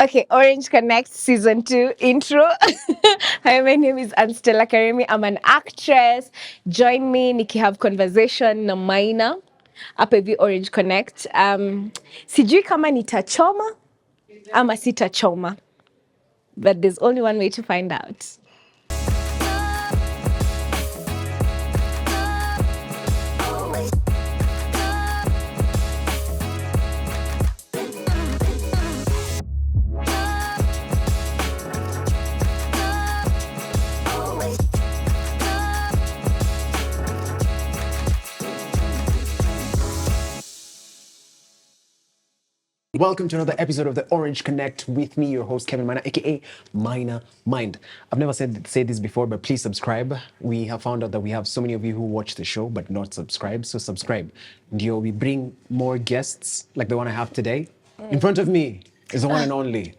Okay, Orange Connect Season 2 intro. Hi, my name is Annstella Karimi. I'm an actress. Join me, have conversation na Maina hapa hivi Orange Connect. Sijui kama nitachoma ama sitachoma, but there's only one way to find out. Welcome to another episode of the Orange Connect with me, your host Kevin Maina, aka Maina Mind. I've never said this before, but please subscribe. We have found out that we have so many of you who watch the show but not subscribe, so subscribe. Ndio, we bring more guests like the one I have today. In front of me is the one and only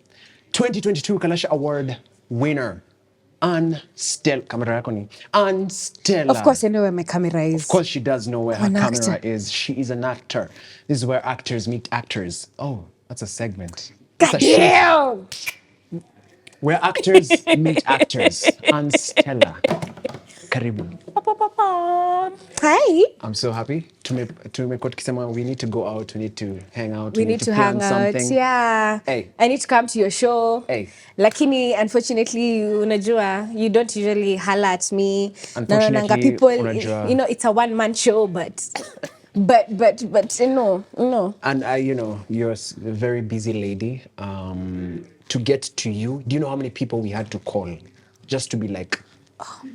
2022 Kalasha Award winner, Annstella. Of course, I know where my camera is. Of course, she does know where her An camera actor. is. She is an actor. This is where actors meet actors. Oh, that's a segment. That's a show. Damn! Where actors meet actors. Annstella Karimi. Hi. I'm so happy. We need to go out. We need to hang out. We need to hang plan out. something. Yeah. Hey. I need to come to your show. Hey. Lakini, unfortunately, unajua, you don't usually holler at me. Unfortunately, people, unajua. you know, it's a one-man show, but no. And you're a very busy lady. To get to you, do you know how many people we had to call just to be like,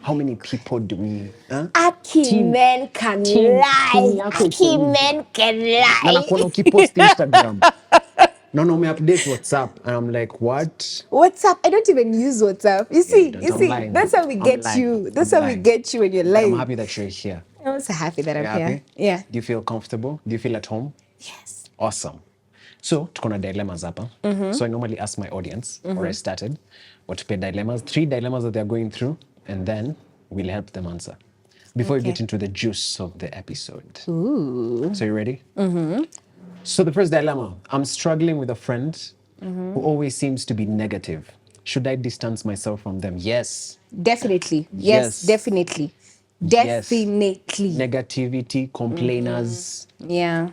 how many people do we? Huh? Aki men can lie. Aki men can Na lie. nakuona ukipost Instagram. No, me update WhatsApp. And I'm like, what? WhatsApp, I don't even use WhatsApp. You see, I'm lying. that's how we I'm get lying. you. That's I'm how we lying. get you when you're But lying. I'm happy that you're here. I'm so happy that I'm You're here. happy? Yeah. Do you feel comfortable? Do you feel at home? Yes. Awesome. So, tuko na dilemmas hapa. So I normally ask my audience, or I started, what pay dilemmas, 3 dilemmas that they're going through, and then we'll help them answer. Before we get into the juice of the episode. Ooh. So you ready? So the first dilemma, I'm struggling with a friend who always seems to be negative. Should I distance myself from them? Yes. Definitely. Yes. Yes, definitely. Yes. Definitely. Negativity, complainers. Yeah.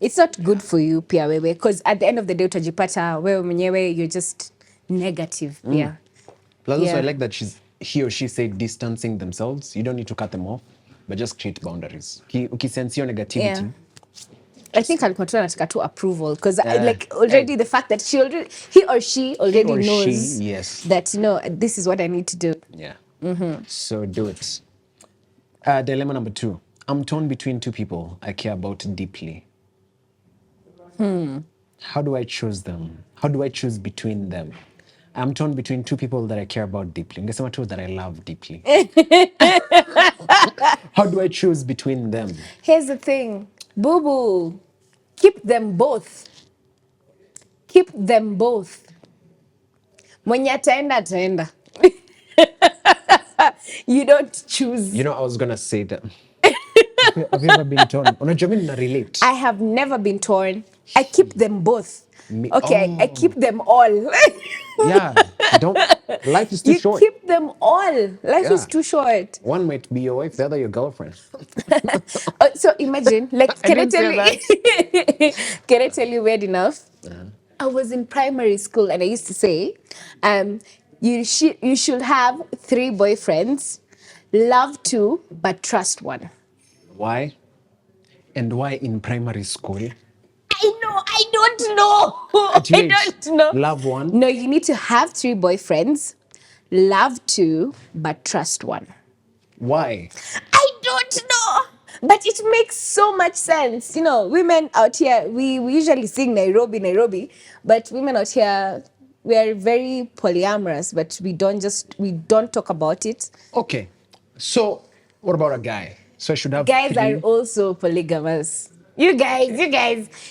It's not good for you pia wewe, because at the end of the day utajipata wewe mwenyewe you're just negative. Yeah. Plus also Yeah. I like that he or she said distancing themselves. You don't need to cut them off, but just create boundaries. Ukisense your negativity. Yeah. I think alikuwa tu anataka tu approval because like already the fact that he or she already knows yes. that this is what I need to do. Yeah. So do it. Dilemma number 2. I'm torn between 2 people I care about deeply. How do I choose them? How do I choose between them? I'm torn between 2 people that I care about deeply. Ngesema tu that I love deeply. How do I choose between them? Here's the thing, boo boo, keep them both. Keep them both. Mwenye ataenda ataenda. You don't choose. You know, I was gonna say that. Have you ever been torn? Unajua mimi na relate. I have never been torn. I keep them both. Okay, I Oh. keep them all. Yeah, don't. Life is too You short. keep them all. Life is Yeah. too short. One might be your wife, the other your girlfriend. So imagine, like, I can I didn't tell say you? Can I tell you weird enough? I was in primary school and I used to say, you should have 3 boyfriends, love 2, but trust 1. Why? And why in primary school? I don't know. At your age, I don't know. love 1? No, you need to have 3 boyfriends, love 2, but trust 1. Why? I don't know. But it makes so much sense. Women out here, we usually sing Nairobi, but women out here, we are very polyamorous, but we don't talk about it. Okay. So, what about a guy? So I should have Guys 3. are also polygamous. You guys,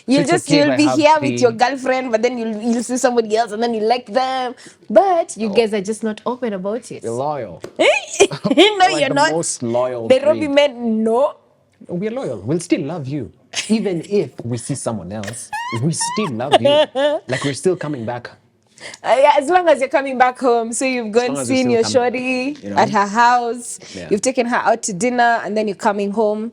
you'll it's okay if I be have here 3. with your girlfriend, but then you'll see somebody else and then you like them. But you guys are just not open about it. You're loyal. No, Like you're the not. most loyal Nairobi breed. men, no. We're loyal. We'll still love you. Even if we see someone else, we still love you. Like we're still coming back. Yeah, as long as you're coming back home. So you've As gone long as you're seen still your coming back, shorty you know? at her house. Yeah. You've taken her out to dinner, and then you're coming home.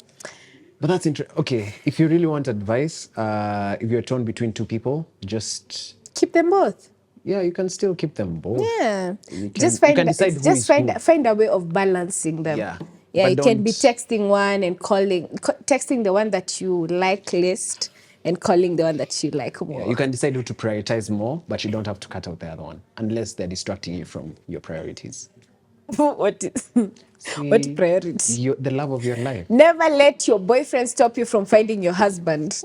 But that's interesting. Okay, if you really want advice, if you're torn between two people, just Keep them both. yeah, you can still keep them both. Yeah. You Just can decide who is who. find a way of balancing them. Yeah. Yeah, But you can be don't texting one and texting the one that you like least and calling the one that you like more. yeah, you can decide who to prioritize more, but you don't have to cut out the other one unless they're distracting you from your priorities. What is what See, priority? the love of your life. Never let your boyfriend stop you from finding your husband.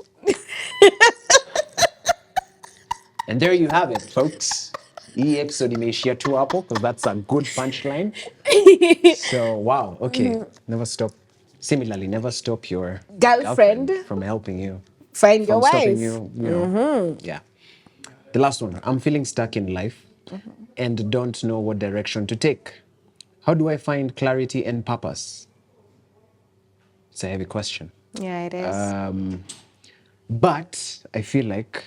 And there you have it, folks. Hii episode imeishia tu hapo because that's a good punchline. So, wow, okay. Never stop. Similarly, never stop your Girlfriend. from helping you, Find your from stopping wife. you, you know. Yeah. The last one. I'm feeling stuck in life and don't know what direction to take. How do I find clarity and purpose? It's a heavy question. Yeah, it is. But I feel like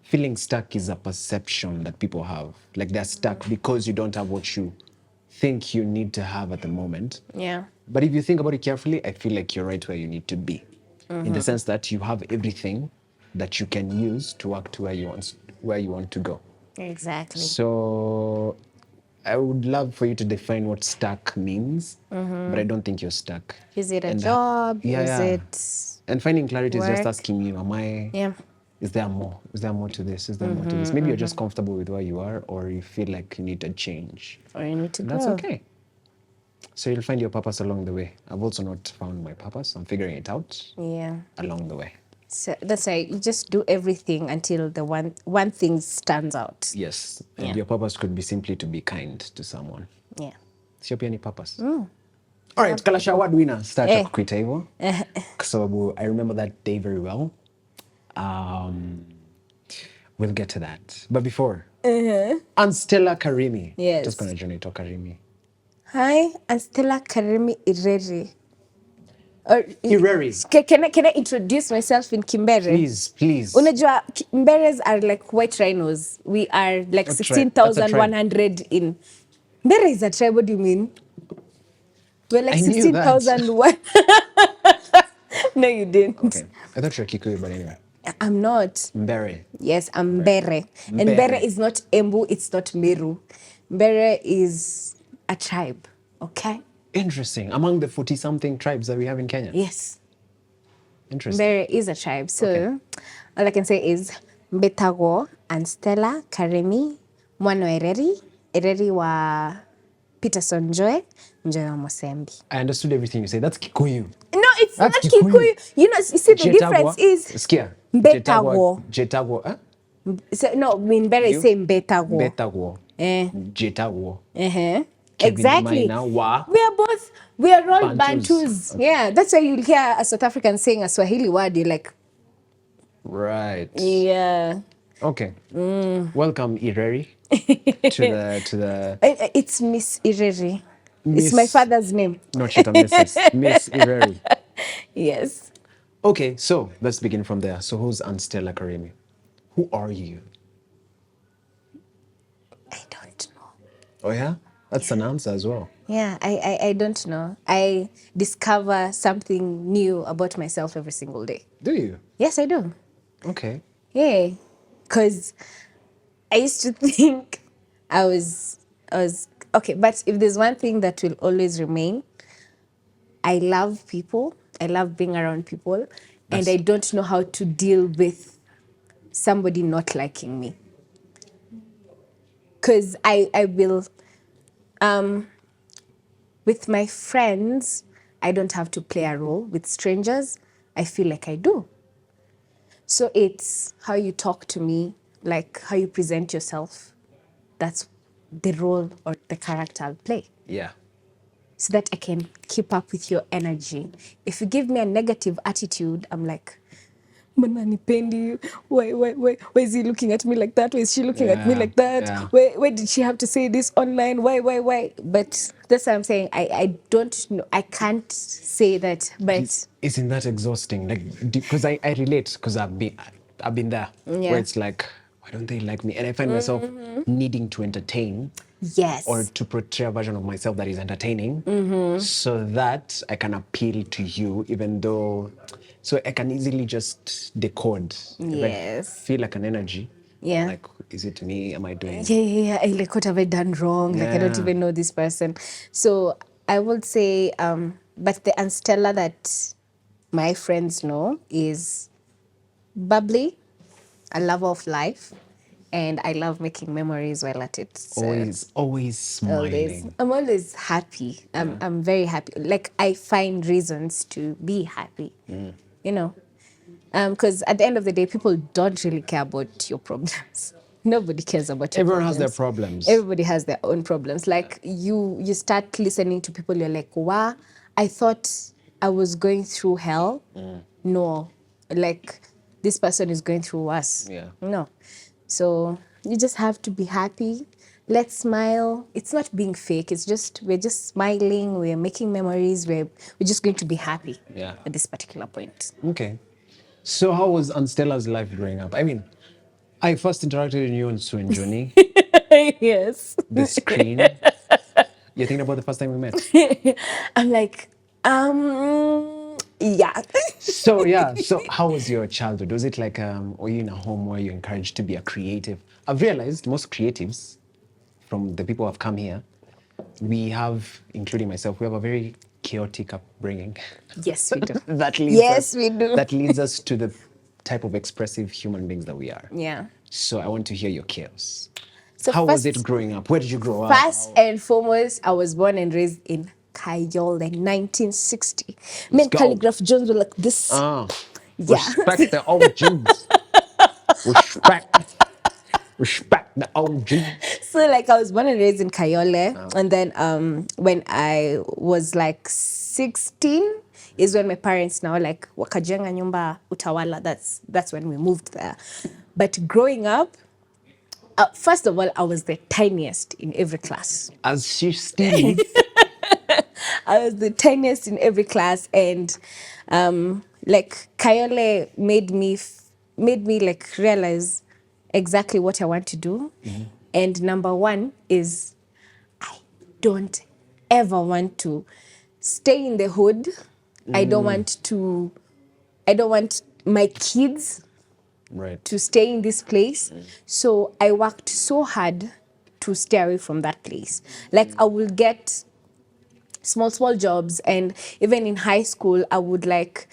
feeling stuck is a perception that people have. Like they're stuck because you don't have what you think you need to have at the moment. Yeah. But if you think about it carefully, I feel like you're right where you need to be. In the sense that you have everything that you can use to work to where you want to go. Exactly. So I would love for you to define what stuck means, but I don't think you're stuck. Is it a And, job? Yeah, Is yeah. it And finding clarity is just work? asking you, am I, Yeah. is there more? Is there more to this? Is there more to this? Maybe you're just comfortable with where you are, or you feel like you need a change. Or you need to And grow. that's okay. So you'll find your purpose along the way. I've also not found my purpose. I'm figuring it out Yeah. along the way. So that's why you just do everything until the one thing stands out. Yes. And Yeah. your purpose could be simply to be kind to someone. Yeah. Sio pia ni purpose. All right, Kalasha award winner. Start Eh. kukuita hivyo. Kwa sababu I remember that day very well. We'll get to that. But before, Annstella Karimi. Yes. Just gonna join to Karimi. Hi, Annstella Karimi Ireri. Or, Ireri. Can I introduce myself in Kimbere? Please, please. Unajua, Mberes are like white rhinos. We are like What tribe? That's a tribe. 16,100 in. Mbere is a tribe, what do you mean? We're like I knew that. 16,001. No, you didn't. Okay. I thought you were Kikuyu, but anyway. I'm not. Mbere. Yes, I'm Mbere. And Mbere. Mbere is not Embu, it's not Meru. Mbere is a tribe, okay? Interesting. Among the 40-something tribes that we have in Kenya. Yes. Interesting. Mbere is a tribe. So Okay. all I can say is Mbetago, Annstella Karimi, mwana wa Ereri wa Peterson Joy wa Mosembi. I understood everything you said. That's Kikuyu. No, it's That's not Kikuyu. Kikuyu. You know, you see the Jetagwa. difference is Skia. Mbetago. Jetagwa. Huh? So, no, Mbere is saying Mbetago. Betagwo. Eh. Jetagwo. Uh-huh. Kevin Exactly. Maina wa We are all Bantus. Bantus. Yeah, that's why you'll hear a South African saying a Swahili word, you're like, Right. yeah. Okay. Welcome, Ireri, to the It's Miss Ireri. Miss- It's my father's name. not Chita Mrs. Miss Ireri. Yes. Okay, so let's begin from there. So who's Annstella Karimi? Who are you? I don't know. Oh yeah? That's an answer as well. Yeah, I don't know. I discover something new about myself every single day. Do you? Yes, I do. Okay. Yeah. Because I used to think I was okay, but if there's one thing that will always remain, I love people. I love being around people. And That's- I don't know how to deal with somebody not liking me. Because I will, with my friends, I don't have to play a role. With strangers, I feel like I do. So it's how you talk to me, like how you present yourself. That's the role or the character I'll play. Yeah. So that I can keep up with your energy. If you give me a negative attitude, I'm like, Mana nipendi. Why is he looking at me like that? Why is she looking at me Yeah, like that? yeah. Why did she have to say this online? Why? But that's what I'm saying. I don't know. I can't say that, but Isn't that exhausting? Like, because I relate because I've been there Yeah. where it's like, why don't they like me? And I find myself needing to entertain Yes. or to portray a version of myself that is entertaining so that I can appeal to you, even though, so I can easily just decode. If I Yes. feel like an energy, Yeah. like, is it me? Am I doing? Yeah. Like, what have I done wrong? Like, I don't Yeah. even know this person. So I would say, but the Annstella that my friends know is bubbly, a lover of life, and I love making memories while at it. So Always always, smiling. I'm always happy. I'm very happy. Like, I find reasons to be happy. You know, because at the end of the day, people don't really care about your problems. Nobody cares about your Everyone has problems. their problems. Everybody has their own problems. Like, you start listening to people, you're like, wow, I thought I was going through hell. No, like, this person is going through worse. Yeah. No. So you just have to be happy. Let's smile. It's not being fake. It's just, we're just smiling. We're making memories. We're just going to be happy. Yeah. At this particular point. Okay. So how was Anstella's life growing up? I mean, I first interacted with you on Journey, Yes. the screen. You're thinking about the first time we met? I'm like, yeah. So yeah, so how was your childhood? Was it like, were you in a home where you're encouraged to be a creative? I've realized most creatives, from the people who have come here, we have, including myself, we have a very chaotic upbringing. Yes, we do. That leads Yes, us, we do. That leads us to the type of expressive human beings that we are. Yeah. So I want to hear your chaos. So How was first- it growing up? Where did you grow up? First and foremost, I was born and raised in Kayole, 1960. Me and go. Calligraph Jones were like this. Ah, Yeah. respect the OGs. Respect the OGs. So, like, I was born and raised in Kayole, and then when I was like 16 is when my parents now like wakajenga nyumba Utawala. That's when we moved there. But growing up, first of all, I was the tiniest in every class. As she still is. I was the tiniest in every class, and like Kayole made me like realize exactly what I want to do. And number one is I don't ever want to stay in the hood. I don't want my kids Right. to stay in this place. So I worked so hard to stay away from that place. Like, I will get small jobs, and even in high school I would like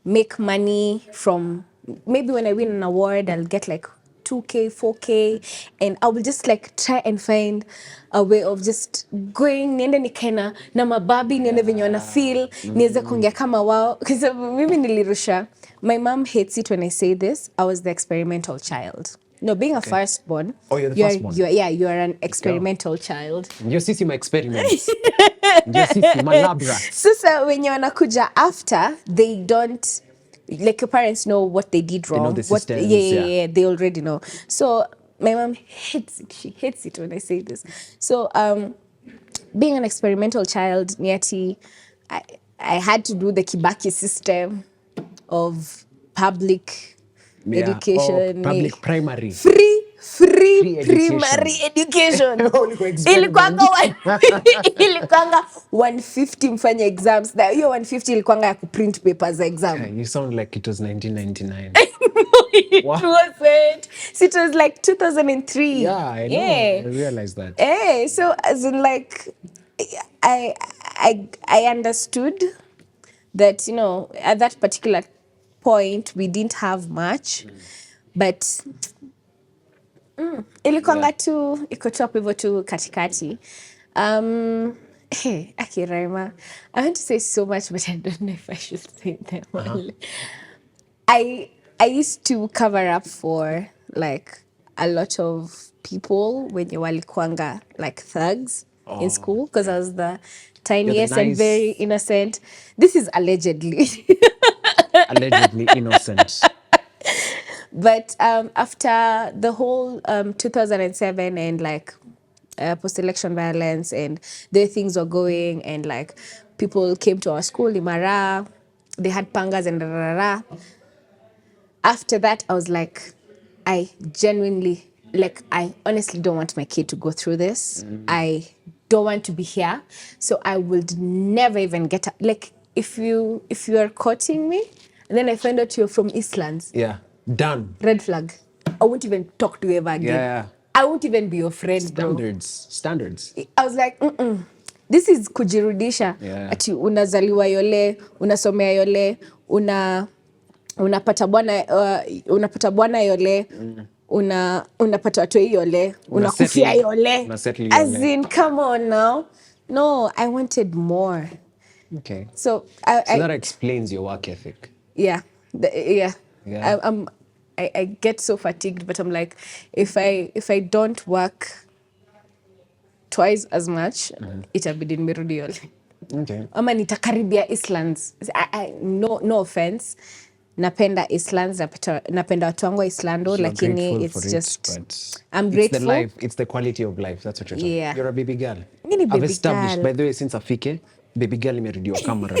make money from, maybe when I win an award I'll get like 2K 4K, and I will just like try and find a way of just going niende nikena na mababi niende venye wana feel niweze kuongea kama wao because mimi nilirusha. My mom hates it when I say this. I was the experimental child. No, being a firstborn. Oh, you're the firstborn. You are an experimental child. Your sisi my experiments. Your sisi my labra. Sasa wenye wanakuja after, they don't, like, your parents know what they did wrong. know the What, systems, yeah, they already know. So my mom hates it. She hates it when I say this. So being an experimental child, Niati, I had to do the Kibaki system of public education. Public primary. Free education. primary education. Ulikuwa experiment. Ilikuanga 150 mfanya exams. Na hiyo 150 ilikuanga ya kuprint papers za exam. You sound like it was 1999. It What? wasn't. So it was like 2003. Yeah, I know. I realized that. So as in, like, I understood that, you know, at that particular point we didn't have much, but ilikuanga tu iko tu hapo hivyo tu katikati. Hey, Akiraima, I want to say so much, but I don't know if I should say them all. I used to cover up for like a lot of people when you walikuanga like thugs in school, because I was the tiniest and nice- very innocent. This is allegedly. Allegedly innocent. But after the whole 2007 and like post-election violence and the way things were going, and like people came to our school, Imara, they had pangas and rarara. After that, I was like, I genuinely, like, I honestly don't want my kid to go through this. I don't want to be here. So I would never even get, like, if you are courting me, and then I find out you're from Eastlands, Yeah. Done. red flag. I won't even talk to you ever again. Yeah. I won't even be your friend, bro. Standards. I was like, this is kujirudisha. Yeah. Ati unazaliwa yole, unasomea yole, unapata bwana yole, unapata watoi yole, unakufia yole. As in, come on now. No, I wanted more. Okay. So that explains your work ethic. Yeah. Yeah. Yeah. I get so fatigued, but I'm like, if I don't work twice as much, itabidi nimerudi yole. Okay. Ama nitakaribia Eastlands. No offense. Napenda Eastlands, napenda watu wangu wa Islando, lakini it's just I'm grateful. It's the quality of life. That's what you're talking. Yeah. You're a baby girl. Mini baby I've established, girl. by the way, since afike, baby girl imerudiwa kamera.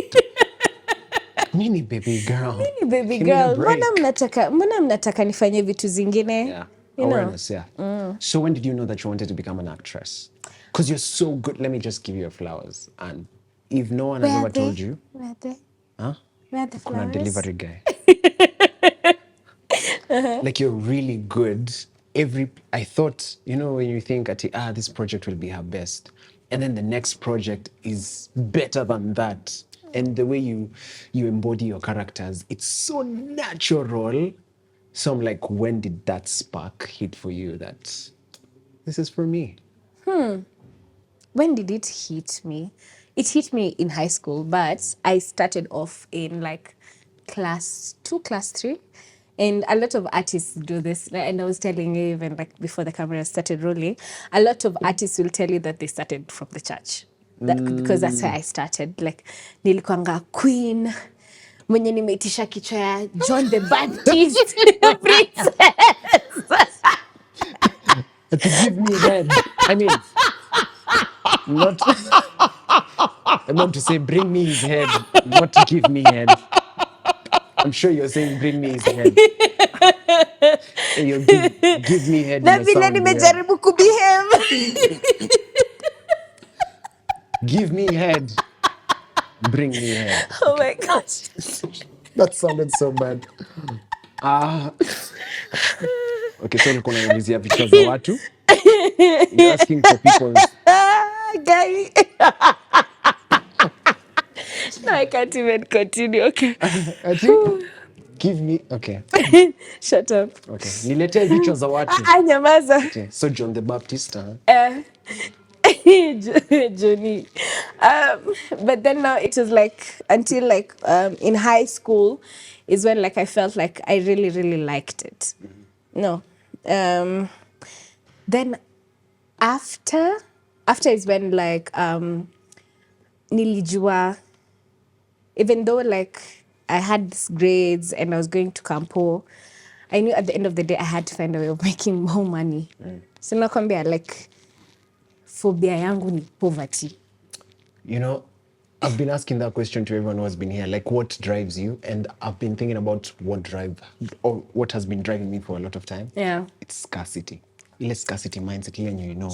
Mini baby girl. Mini baby girl. Mbona mnataka nifanye vitu zingine? Yeah. You Awareness, know? Yeah. So when did you know that you wanted to become an actress? Because you're so good. Let me just give you your flowers. And if no one has ever told you. Where are they? Huh? Where are the flowers? Kuna delivery guy. Like you're really good. I thought, when you think, this project will be her best. And then the next project is better than that. And the way you embody your characters, it's so natural. So I'm like, when did that spark hit for you that this is for me? When did it hit me? It hit me in high school, but I started off in like class 2, class 3. And a lot of artists do this. And I was telling you, even like before the camera started rolling, a lot of artists will tell you that they started from the church. Because that's where I started. Like, nilikuanga queen, mwenye nimeitisha kichwa ya John the Baptist, princess. To give me head. I mean, not. I meant to say, bring me his head, not to give me head. I'm sure you're saying, bring me his head. And you'll give me head. Na vile nimejaribu kubehave. Give me head. Bring me head. Oh my gosh. That sounded so bad. Okay, so ulikuwa unaulizia vichwa za watu. You're asking for people's... Guy. No, I can't even continue. Okay. Give me... Okay. Shut up. Okay. Niletee vichwa za watu. Nyamaza. Okay. So John the Baptist, Johnny. But then now it was like until like in high school is when like I felt like I really, really liked it. No. Then after is when like nilijua, even though like I had these grades and I was going to Campo, I knew at the end of the day I had to find a way of making more money. So nakwambia like phobia yangu ni poverty. I've been asking that question to everyone who has been here, like what drives you? And I've been thinking about what has been driving me for a lot of time. Yeah. It's scarcity. Less scarcity mindset,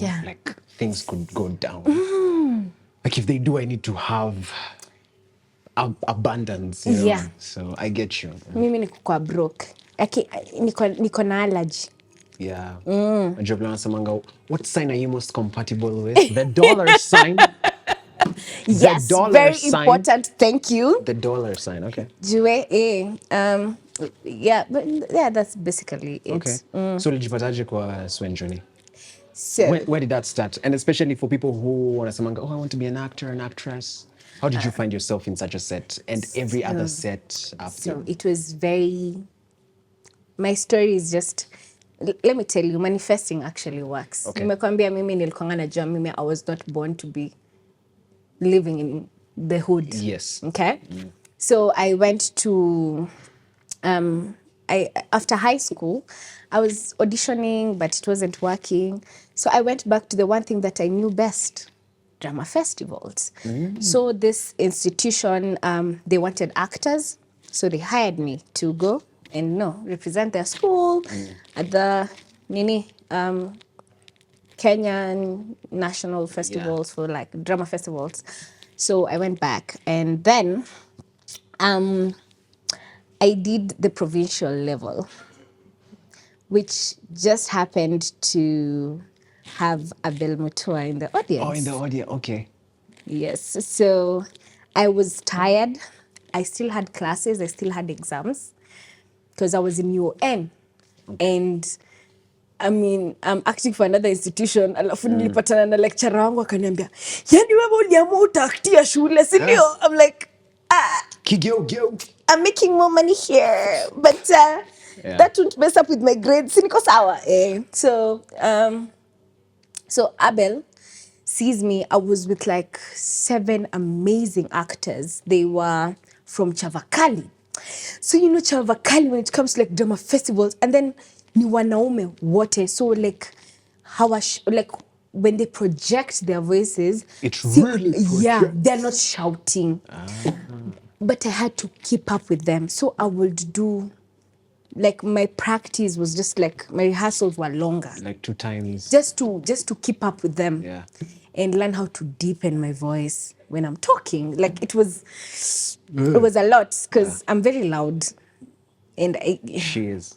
Yeah. like things could go down. Like if they do, I need to have abundance. Yeah. So I get you. Mimi niko kwa broke. Niko na allergy. Yeah. What sign are you most compatible with? The dollar sign. Yes, very sign. Important. Thank you. The dollar sign. Okay. Yeah, but yeah, that's basically it. Okay. So ulijipataje kwa Swenjoni? So where did that start? And especially for people who wanasemanga, I want to be an actor, an actress. How did you find yourself in such a set and every other set after? So it was very... My story is just... Let me tell you, manifesting actually works. Okay. Nimekwambia mimi nilikuanga najua mimi I was not born to be living in the hood. Yes. Okay? So I went to... after high school, I was auditioning, but it wasn't working. So I went back to the one thing that I knew best, drama festivals. So this institution, they wanted actors. So they hired me to go and represent their school at the Kenyan national festivals for like drama festivals. So I went back, and then I did the provincial level, which just happened to have Abel Mutua in the Oh, in the audience. audio. Okay. Yes. So I was tired. I still had classes. I still had exams because I was in UN. And I mean, I'm acting for another institution. Alafu nilipatana na lecturer wangu akaniambia, yani wewe uliamua utaaktia shule, si ndio? I'm like, Kigyo. I'm making more money here, but that won't mess up with my grades. Si niko sawa. So Abel sees me. I was with like 7 amazing actors. They were from Chavakali. So Chavakali, when it comes to like drama festivals, and then ni wanaume wote. So like like when they project their voices, It really yeah, projects. they're not shouting. But I had to keep up with them. So I would do, like, my practice was just like my rehearsals were longer. Like 2 times. Just to keep up with them. Yeah. And learn how to deepen my voice when I'm talking. Like it was a lot because I'm very loud. And She is.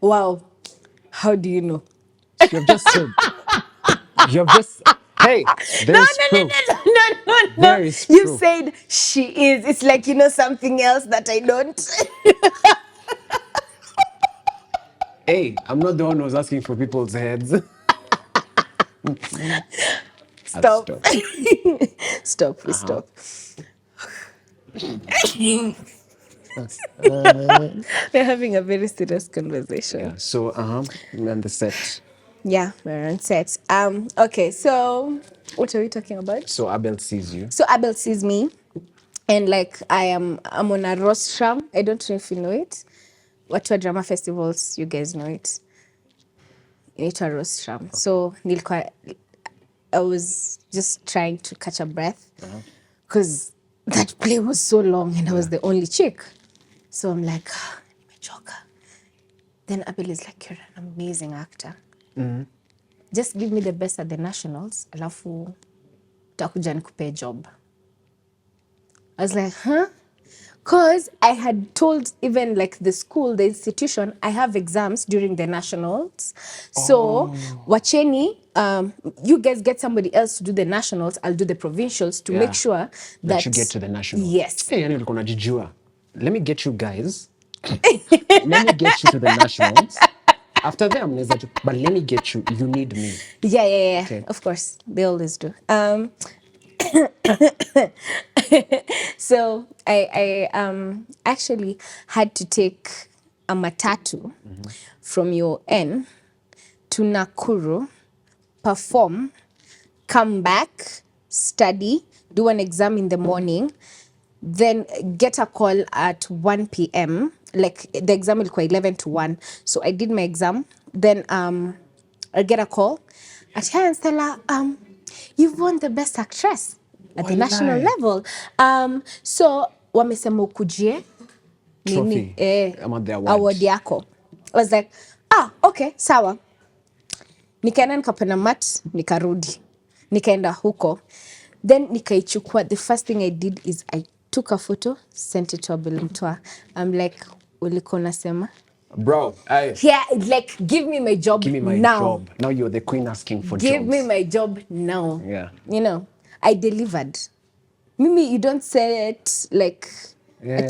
wow, how do you know? You have just said. You have just. Hey, there's proof. No. There is You proof. said she is. It's like something else that I don't. Hey, I'm not the one who's asking for people's heads. Stop. Stop. Stop. We stop. We're having a very serious conversation. Yeah. So, and the set. Yeah, we're on set. Okay, so what are we talking about? So Abel sees you. So Abel sees me, and like I'm on a rostrum. I don't know if you know it. What were drama festivals? You guys know it. It's a rostrum. So I was just trying to catch a breath because that play was so long, and I was the only chick. So I'm like, nimechoka. Then Abel is like, you're an amazing actor. Just give me the best at the nationals, alafu takuja nikupe job. I was like, huh? Because I had told even like the school, the institution, I have exams during the nationals. So, wacheni, you guys get somebody else to do the nationals, I'll do the provincials to make sure that you get to the national. Yes. Hey, yani ulikuwa unajijua. Let me get you guys. Let me get you to the nationals. After them, but let me get you. You need me. Yeah. Okay. Of course, they always do. So I actually had to take a matatu from your N to Nakuru, perform, come back, study, do an exam in the morning, then get a call at 1 p.m. Like the exam ilikuwa 11 to 1. So I did my exam. Then I get a call at, hey, Annstella, you've won the best actress at the national level. So wamesema ukujie Trophy. Ama the award. award yako. I was like, okay, sawa. Nikaenda nikapanda mat, nikarudi. Nikaenda huko. Then nikaichukua. The first thing I did is I took a photo, sent it to Abel Mtwa. I'm like, ulikuwa unasema? Bro, Yeah, like, give me my job give me my now. job. Now you're the queen asking for Give jobs. me my job now. Yeah. I delivered. Mimi, you don't say it like, Yeah.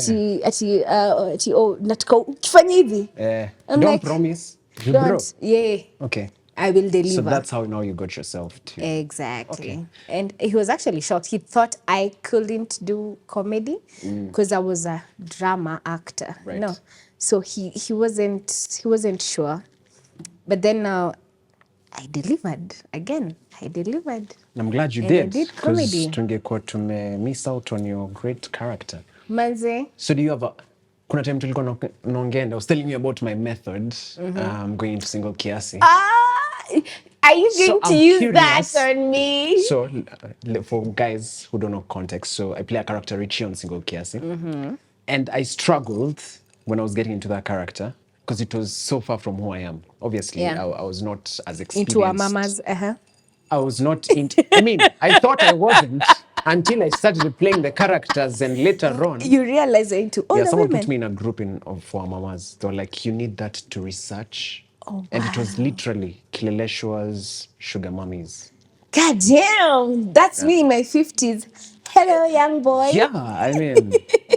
nataka ukifanya hivi. I'm Don't like, promise. You bro. don't. Yeah. Okay. I will deliver. So that's how now you got yourself to. Exactly. Okay. And he was actually shocked. He thought I couldn't do comedy because I was a drama actor. Right. No. So he wasn't sure. But then now I delivered again. I delivered. I'm glad you And did. I did comedy. Tungekuwa miss out on your great character. Manze. So do you have kuna time tulikuwa naongea and I was telling you about my method going into single kiasi. Are you going to use curious. that on me? So for guys who don't know context, so I play a character Richie on single kiasi. And I struggled when I was getting into that character, because it was so far from who I am. Obviously, Yeah. I was not as Into our experienced. mamas. I was not into. I mean, I thought I wasn't until I started playing the characters, and later on, You realize you're into yeah, older someone put women. me in a group of for mamas. They were like, "You need that to research," Oh, and it was wow. literally Kileleshua's sugar mummies. God damn. That's me in my 50s. Hello, young boy. Yeah, I mean,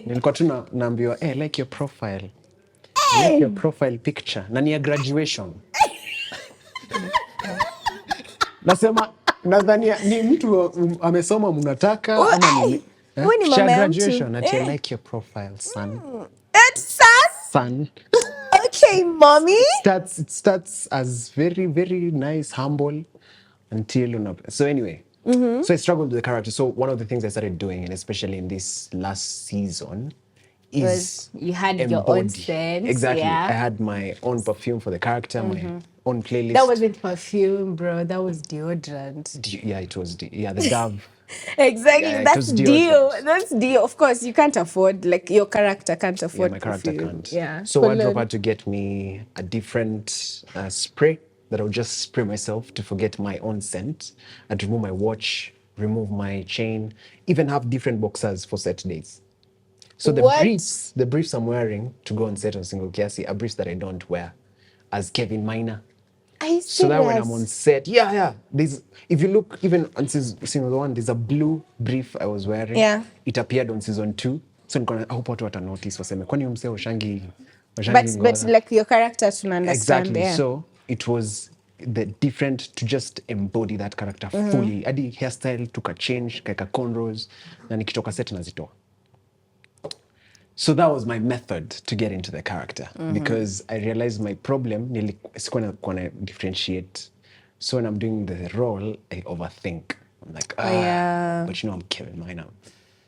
nilikuwa tu naambiwa, "Hey, like your profile, like your Hey. profile picture, na ni ya graduation." Nasema nadhani ni mtu amesoma mnataka ama Hey. ni Wewe ni cha mama ya mtu. graduation ati I like your profile son. That's sad. Son. Okay, mommy. It starts as very very nice humble until so anyway. So I struggled with the character. So one of the things I started doing, and especially in this last season, is You had your own embody. sense. Exactly. Yeah. I had my own perfume for the character, my own playlist. That wasn't perfume, bro. That was deodorant. Yeah, it was the Dove. Exactly. Yeah, it That's was deal. deodorant. That's deal. Of course, you can't afford, like, your character can't Yeah, afford my character perfume. can't. Yeah. So wardrobe Cologne. had to get me a different spray that I would just spray myself to forget my own scent. I'd remove my watch, remove my chain, even have different boxers for set days. So What? the briefs I'm wearing to go on set on Single Kiasi are briefs that I don't wear as Kevin Maina. Are you So that when I'm serious? on set, yeah. If you look even on season 1, there's a blue brief I was wearing. Yeah. It appeared on season 2. So I hope watu wata notice waseme kwani umse washangi But like your character to understand. exactly. Yeah. So it was the different to just embody that character fully. Hadi hairstyle tuka change kaeka cornrows na nikitoka set nazitoa. So that was my method to get into the character because I realized my problem sikuwa na differentiate. So when I'm doing the role, I overthink. I'm like, yeah. but you know I'm Kevin Maina.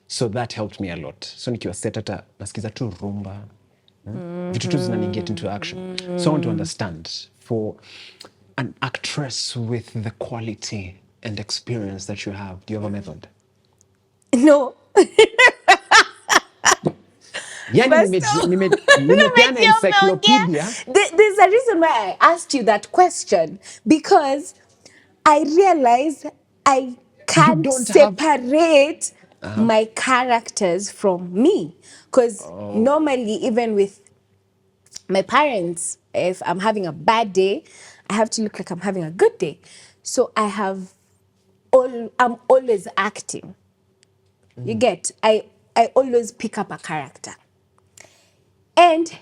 So that helped me a lot. So nikiwa set hata nasikiza tu rumba. Vitu tu zinani get into action. So I want to understand for an actress with the quality and experience that you have, do you have a method? No. Yani First off, nimepeana encyclopedia. There's a reason why I asked you that question, because I realize I can't don't have- separate my characters from me. Because normally, even with my parents, if I'm having a bad day, I have to look like I'm having a good day. So I'm always acting. You get, I always pick up a character. And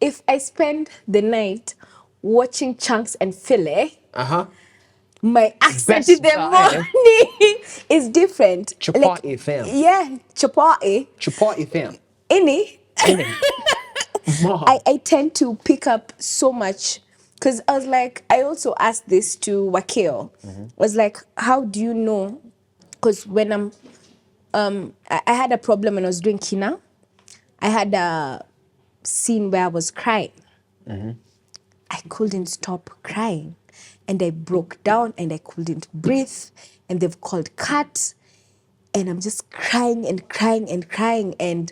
if I spend the night watching Chunks and Philly, my accent in the morning is different. Chapati fam. Yeah, chapati. Chapati fam. Any. I tend to pick up so much because I was like, I also asked this to Wakeo. I was like, how do you know? Because when I had a problem when I was doing Kina. I had a scene where I was crying. I couldn't stop crying. And I broke down and I couldn't breathe. And they've called cut. And I'm just crying and crying and crying. And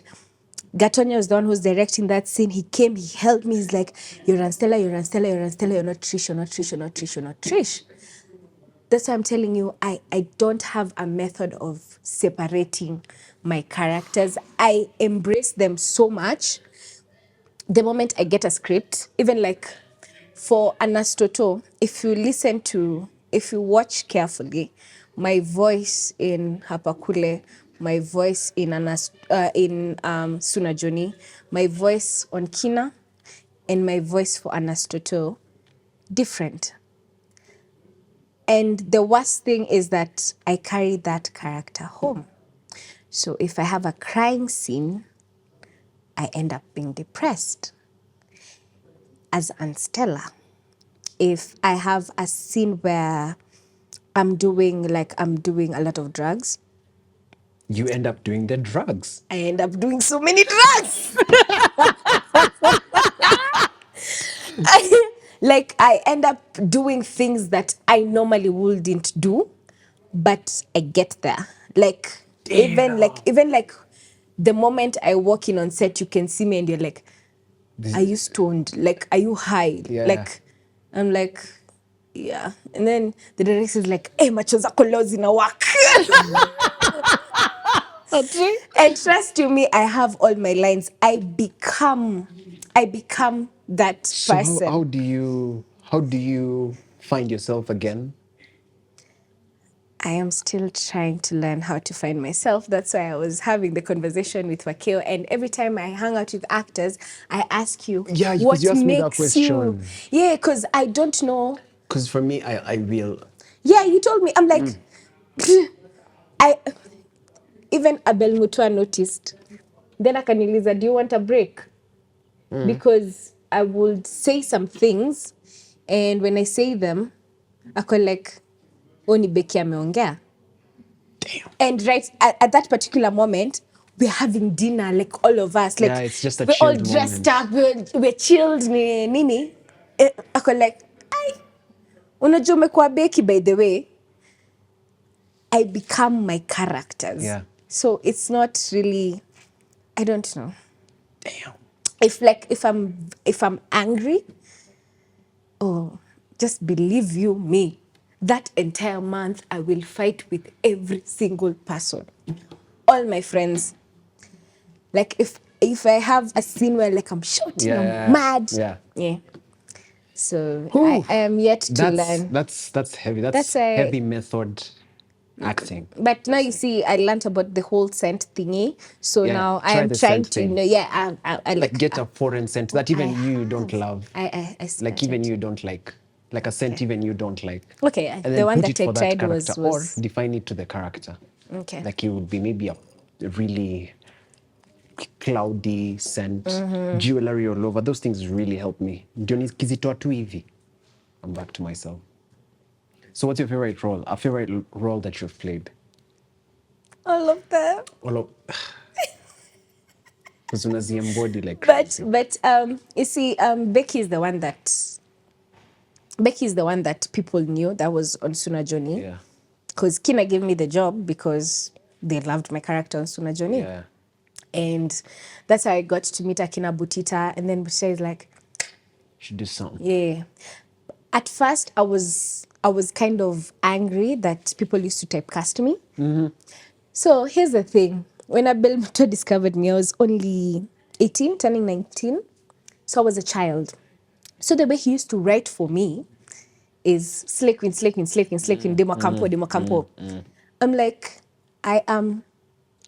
Gatonya was the one who's directing that scene. He came, he helped me. He's like, you're Annstella, you're Annstella, you're Annstella, you're not Trish, you're not Trish, you're not Trish, you're not Trish. That's why I'm telling you, I don't have a method of separating my characters. I embrace them so much. The moment I get a script, even like for Anastoto, if you watch carefully, my voice in Hapakule, my voice in Sunajoni, my voice on Kina, and my voice for Anastoto, different. And the worst thing is that I carry that character home. So if I have a crying scene, I end up being depressed. As Annstella, if I have a scene where I'm doing a lot of drugs, You end up doing the drugs. I end up doing so many drugs. I end up doing things that I normally wouldn't do, but I get there. Even like the moment I walk in on set, you can see me and you're like, are you stoned? Like, are you high? Yeah. Like, I'm like, yeah. And then the director is like, hey, macho zako leo zinawaka. And trust you me, I have all my lines. I become that So person. how do you find yourself again? I am still trying to learn how to find myself. That's why I was having the conversation with Wakeo. And every time I hang out with actors, I ask you, Yeah, because you what asked me that makes you? question. Yeah, because I don't know. Because for me, I will. Yeah, you told me. I'm like, I even Abel Mutua noticed. Then akaniuliza, do you want a break? Because I would say some things, and when I say them, ako like, oh, ni Becky ameongea. Damn. And right at that particular moment, we're having dinner, like all of us. Like, Yeah, it's just a we're all chilled dressed moment. up, we're chilled, nini. Ako like, ay, unajua umekuwa Becky, by the way. I become my characters. Yeah. So it's not really, I don't know. Damn. If I'm angry, oh, just believe you me, that entire month I will fight with every single person, all my friends. Like if I have a scene where like I'm shouting, I'm mad. Yeah. So I am yet to learn. That's heavy. That's why. Heavy method acting. But now you see, I learned about the whole scent thingy. So Yeah, now I try am the trying scent to, thing. I Like get a foreign scent that even you don't love. I Like even started. you don't like. Like a scent even you don't like. Okay, And the then one put that it I for that tried character was or define it to the character. okay. Like it would be maybe a really cloudy scent, jewelry all over. Those things really help me. Ndio nikizitoa tu hivi, I'm back to myself. So what's your favorite role? A favorite role that you've played? All of them. All of, because unaziembody like But crazy. you see, Becky is the one that people knew that was on Suna Johnny. Yeah. Because Kina gave me the job because they loved my character on Suna Johnny. Yeah. And that's how I got to meet Akina Butita. And then Butita is like, Should do something. yeah. At first, I was kind of angry that people used to typecast me. So here's the thing. When Abel Muto discovered me, I was only 18, turning 19. So I was a child. So the way he used to write for me is Slay Queen, Slay Queen, Slay Queen, Slay Queen, Demo Campo, Demo Campo. I'm like, I am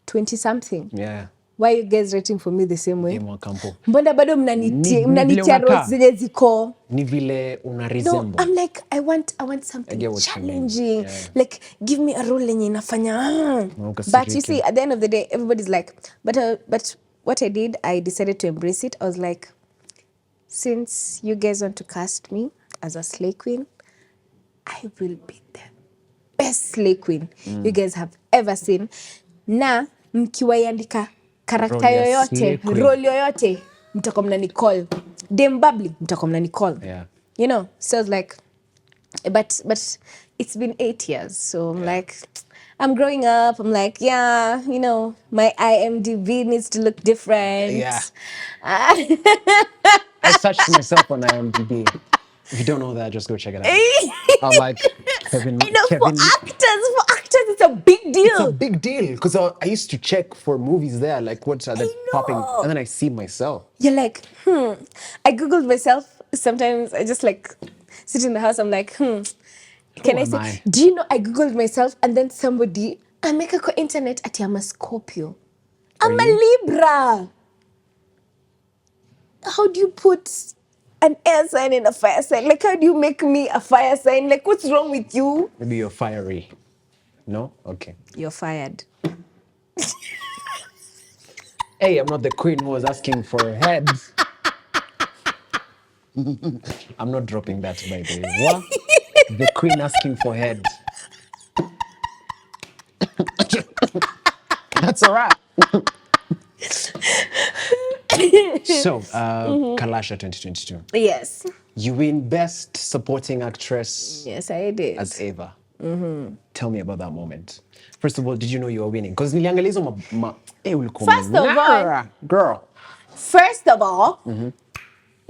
20-something. Yeah. Why are you guys writing for me the same way? Demo Campo. Mbona bado Ni vile mnanitia roles unakaa. zenye ziko. Ni vile una No, resemble. I'm like, I want I something get what you mean. challenging. Yeah. Like, give me a role lenye inafanya. Ukasirike. But you see, at the end of the day, everybody's like, but what I did, I decided to embrace it. I was like, since you guys want to cast me as a slay queen, I will be the best slay queen you guys have ever seen. Na mkiwaiandika karakta Role ya slay yoyote, queen. role yoyote, mtakuwa mnanicall. Dame Bubbly, mtakuwa mnanicall. Yeah. You know, so I was like, but it's been 8 years. So I'm like, I'm growing up. I'm like, yeah, you know, my IMDb needs to look different. Yeah. I searched myself on IMDb. If you don't know that, just go check it out. I'm like, Kevin. I know, for actors, it's a big deal. It's a big deal because I used to check for movies there, like what are they popping, know. and then I see myself. You're like, I Googled myself. Sometimes I just like sit in the house. I'm like, can I am say, I? do you know I Googled myself and then somebody, I make a internet at I'm a Scorpio. I'm a Libra. How do you put an air sign and a fire sign? Like, how do you make me a fire sign? Like, what's wrong with you? Maybe you're fiery. No? Okay. You're fired. Hey, I'm not the queen who was asking for heads. I'm not dropping that, by the way. What? The queen asking for head. That's all right. So, Kalasha 2022. Yes. You win Best Supporting Actress Yes, I did. as Ava. Tell me about that moment. First of all, did you know you were winning? Because niliangalizo ulikuwa First of all- girl. First of all,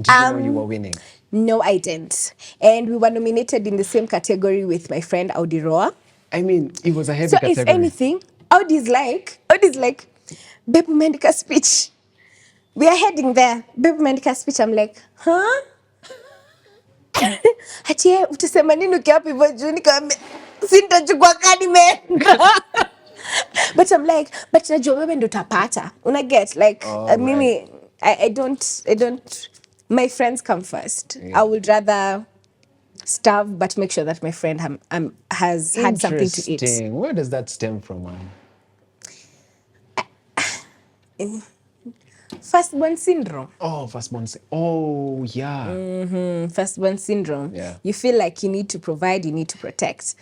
Did you know you were winning? No, I didn't. And we were nominated in the same category with my friend Audiroa. I mean, it was a heavy So if category. anything, Audi's like, babe, umeandika speech. We are heading there. Babe, umeandika speech. I'm like, huh? Ati utasema nini ukiwa hapo hivyo juu nikamwambia sitachukua kadi imeenda. But I'm like, but najua wewe ndo utapata. Una get like mimi I don't my friends come first. I would rather starve but make sure that my friend has had something to eat. Interesting. Where does that stem from, man? Firstborn syndrome. Oh, firstborn. Oh, yeah. Firstborn syndrome. Yeah. You feel like you need to provide, you need to protect.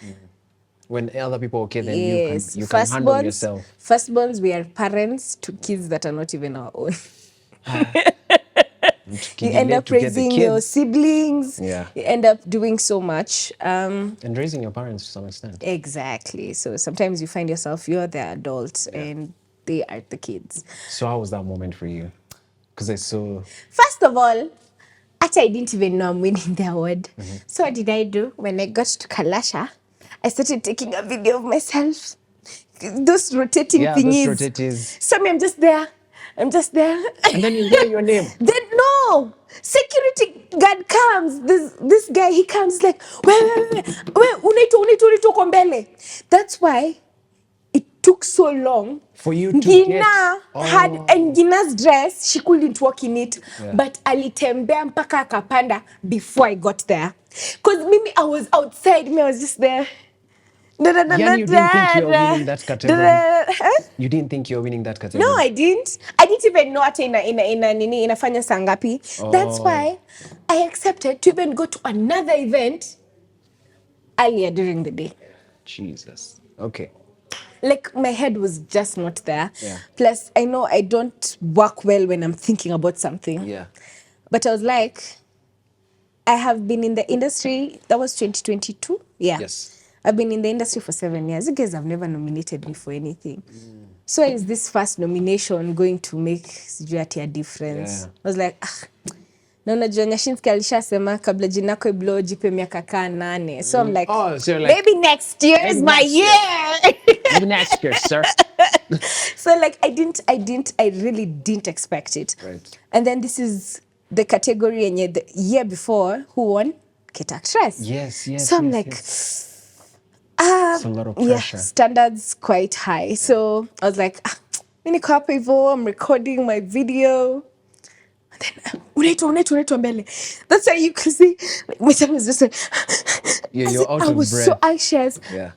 When other people are okay, then Yes. you can handle yourself. Firstborns, we are parents to kids that are not even our own. You end up raising your siblings. Yeah. You end up doing so much. And raising your parents to some extent. Exactly. So sometimes you find yourself, you're the adult and they are the kids. So how was that moment for you? Because I saw... First of all, actually, I didn't even know I'm winning the award. So what did I do? When I got to Kalasha, I started taking a video of myself. Those rotating thingies. those rotators. So me, I'm just there. And then you hear your name. Then no! Security guard comes. This guy, he comes like, wait, unaitwa kwa mbele. That's why it took so long for you to Gina had, and Gina's dress, she couldn't walk in it, but alitembea mpaka akapanda before I got there. Because mimi, I was outside, I was just there. Yani, you didn't think you were winning that category? You didn't think you were winning that category? No, I didn't. I didn't even know ati inafanya saa ngapi. That's why I accepted to even go to another event earlier during the day. Jesus. Okay. Like my head was just not there. Yeah. Plus, I know I don't work well when I'm thinking about something. Yeah. But I was like, I have been in the industry, that was 2022. Yeah. Yes. I've been in the industry for 7 years. You guys have never nominated me for anything. So is this first nomination going to make sijui a difference? Yeah. I was like, na unajua Nyashinski alishasema kabla jinako iblo jipe miaka kaa 8. So I'm like, so you're like, maybe next year is my year. Maybe next year, sir. So like I really didn't expect it. Right. And then this is the category and the year before who won? Kid Actress. Yes. So I'm like, it's a lot of pressure. Yeah, standards quite high. So I was like, niko hapo hivyo, I'm recording my video. And then, unaitwa mbele. That's why you can see, like, my time was just like, you're out of breath. I was so anxious. Yeah.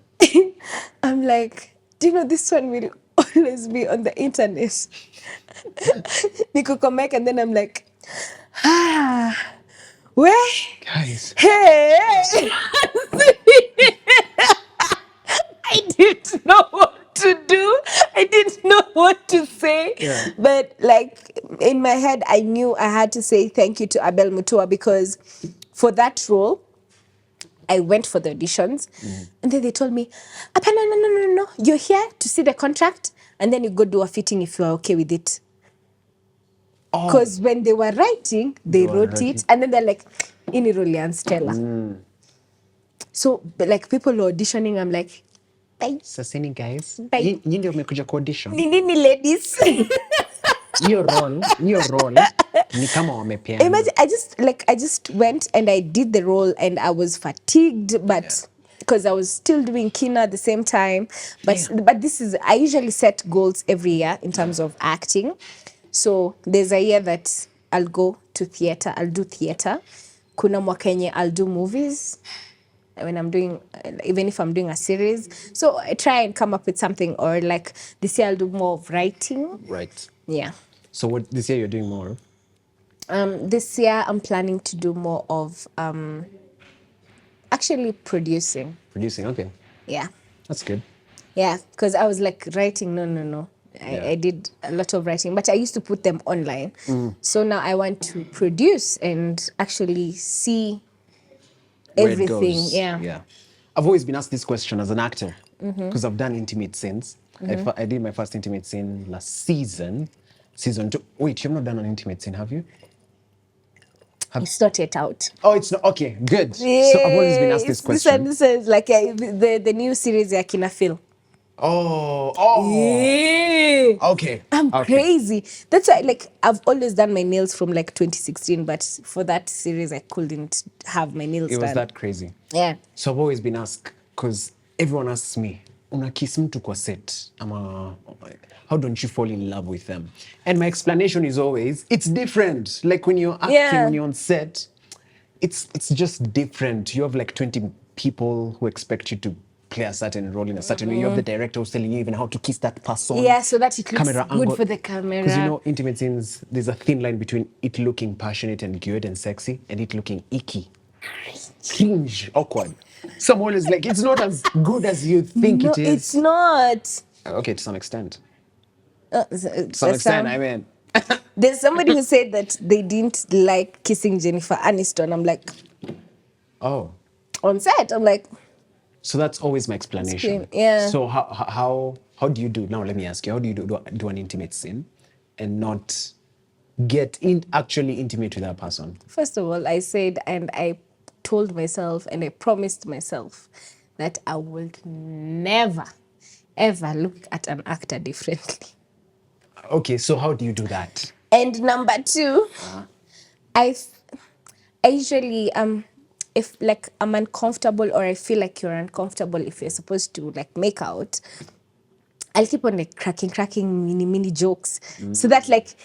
I'm like, do you know this one will always be on the internet? Niko come back and then I'm like, where? Guys. Hey! I didn't know what to do. I didn't know what to say. Yeah. But like in my head, I knew I had to say thank you to Abel Mutua because for that role, I went for the auditions and then they told me, no. You're here to see the contract and then you go do a fitting if you are okay with it. Because when they were writing, they wrote it and then they're like, ini role ya Annstella. So like people were auditioning, I'm like, bye. Saseni guys. Bye. Nyinyi ndio mmekuja kwa audition. Nini ladies. Your role ni kama wamepeana. Imagine I just went and I did the role and I was fatigued but because I was still doing kina at the same time but this is I usually set goals every year in terms of acting. So there's a year that I'll go to theater, I'll do theater. Kuna mwaka yenye I'll do movies. When I'm doing, even if I'm doing a series. So I try and come up with something or like this year I'll do more of writing. Right. Yeah. So what this year you're doing more of? This year I'm planning to do more of actually producing. Producing, okay. Yeah. That's good. Yeah, because I was like writing, no. I did a lot of writing, but I used to put them online. So now I want to produce and actually see everything. Yeah. I've always been asked this question as an actor because I've done intimate scenes. I did my first intimate scene last season 2. Wait, you've not done an intimate scene, have you? It's not yet out. Oh, it's not. Okay, good. Yeah, So I've always been asked this it's this question. and this is like the new series ya Kina Phil. Oh. Yeah. Okay. I'm Okay. crazy. That's why, like, I've always done my nails from like 2016, but for that series, I couldn't have my nails It was done. that crazy. Yeah. So I've always been asked, because everyone asks me, una kiss mtu kwa set? How don't you fall in love with them? And my explanation is always, it's different. Like when you're acting, Yeah. when you're on set, it's just different. You have like 20 people who expect you to play a certain role in a certain way. You have the director who's telling you even how to kiss that person. Yeah, so that it looks Camera good angle. for the camera. Because you know, intimate scenes, there's a thin line between it looking passionate and good and sexy and it looking icky, cringe, awkward. Someone is like, it's not as good as you think No, it is. it's not. Okay, to some extent. To Some extent, I mean. There's somebody who said that they didn't like kissing Jennifer Aniston. I'm like, Oh. on set, I'm like, So that's always my explanation. Yeah. So how do you do now? Let me ask you. How do you do an intimate scene, and not get actually intimate with that person? first of all, I said, and I told myself, and I promised myself that I would never, ever look at an actor differently. Okay, so how do you do that? And number two, I usually if like I'm uncomfortable or I feel like you're uncomfortable if you're supposed to like make out, I'll keep on like cracking mini jokes so that like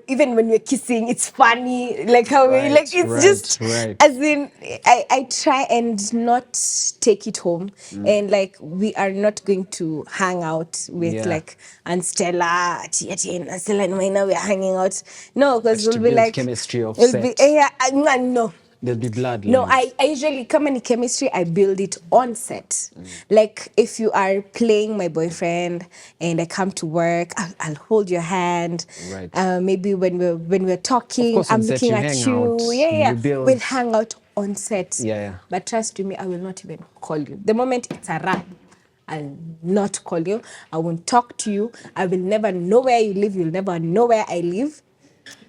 even when we're kissing, it's funny. Like how we Right, like it's right, just right. as in I try and not take it home, and like we are not going to hang out with Yeah. like Annstella, Annstella and Maina. We're hanging out. No, because It's we'll to be build like chemistry off we'll be set. no. There'll be blood No, lines. I usually come in chemistry, I build it on set. Like if you are playing my boyfriend and I come to work, I'll hold your hand. Right. Maybe when we're talking, course, on I'm set looking you at hang you. out, Yeah. you build- We'll hang out on set. Yeah. But trust me, I will not even call you. The moment it's a wrap, I'll not call you. I won't talk to you. I will never know where you live. You'll never know where I live.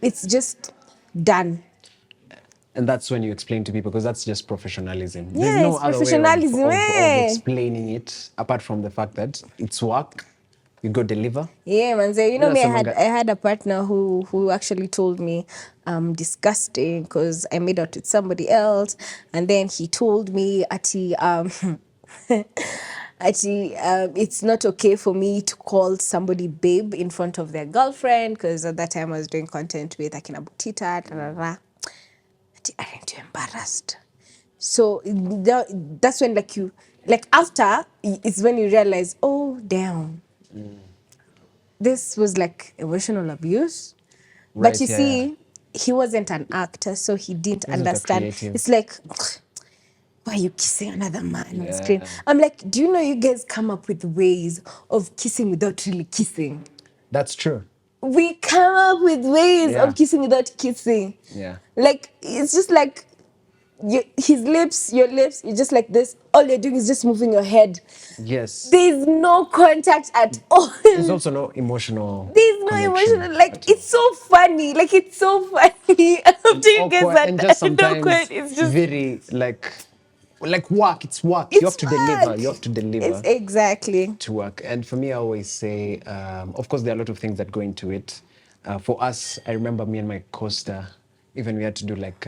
It's just done. And that's when you explain to people, because that's just professionalism. There's Yeah, no it's other way professionalism, of eh? explaining it apart from the fact that it's work. You go deliver. Yeah, man. So, you know Yeah, me, I someone had a partner who actually told me I'm disgusting because I made out with somebody else, and then he told me it's not okay for me to call somebody babe in front of their girlfriend because at that time I was doing content with Akina Butita. Ati aren't you embarrassed? So that's when like you like after it's when you realize, oh damn, this was like emotional abuse. Right, But you yeah, see, he wasn't an actor, so he didn't Wasn't a understand. creative. It's like, why are you kissing another man on screen? Yeah. I'm like, do you know you guys come up with ways of kissing without really kissing? That's true. We come up with ways Yeah. of kissing without kissing. Yeah. Like, it's just like his lips, your lips, you're just like this. All you're doing is just moving your head. Yes. There's no contact at all. There's also no emotional. There's no connection emotional. Like at all. it's so funny. Like it's so funny. After you get Awkward, that, and just awkward, sometimes it's just very like work. It's work. it's You have to deliver. work. You have to deliver. It's exactly. To work. And for me, I always say, of course, there are a lot of things that go into it. For us, I remember me and my co-star, even we had to do like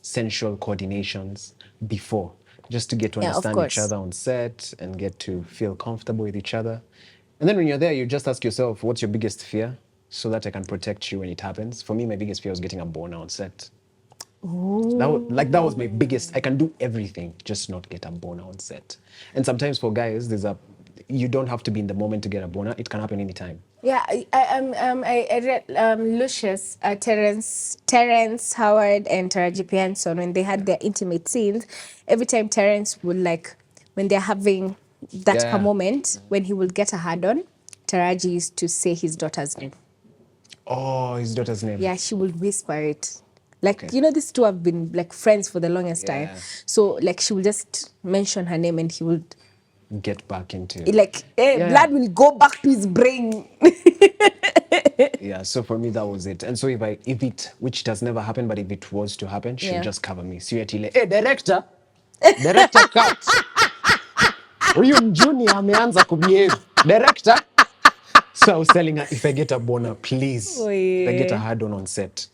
sensual coordinations before, just to get to Yeah, of understand each course. other on set and get to feel comfortable with each other. And then when you're there, you just ask yourself, what's your biggest fear? So that I can protect you when it happens. For me, my biggest fear was getting a boner on set. That was my biggest. I can do everything, just not get a boner on set. And sometimes for guys, you don't have to be in the moment to get a boner. It can happen anytime. Yeah, I read Lucius, Terrence Howard, and Taraji P. Henson when they had their intimate scenes. Every time Terrence would like when they're having that Yeah. moment when he would get a hard on, Taraji used to say his daughter's name. Oh, his daughter's name. Yeah, she would whisper it. Like, Okay. you know, these two have been like friends for the longest time. Yeah. So like she would just mention her name and he would get back into Like blood will go back to his brain. Yeah, so for me that was it. And so if it, which it has never happened, but if it was to happen, she'll Yeah. just cover me. Seriously, like, hey director cut. Huyu junior ameanza kubehave. Director. So I was telling her, if I get a boner, please, Oh, if I get a yeah. hard on set,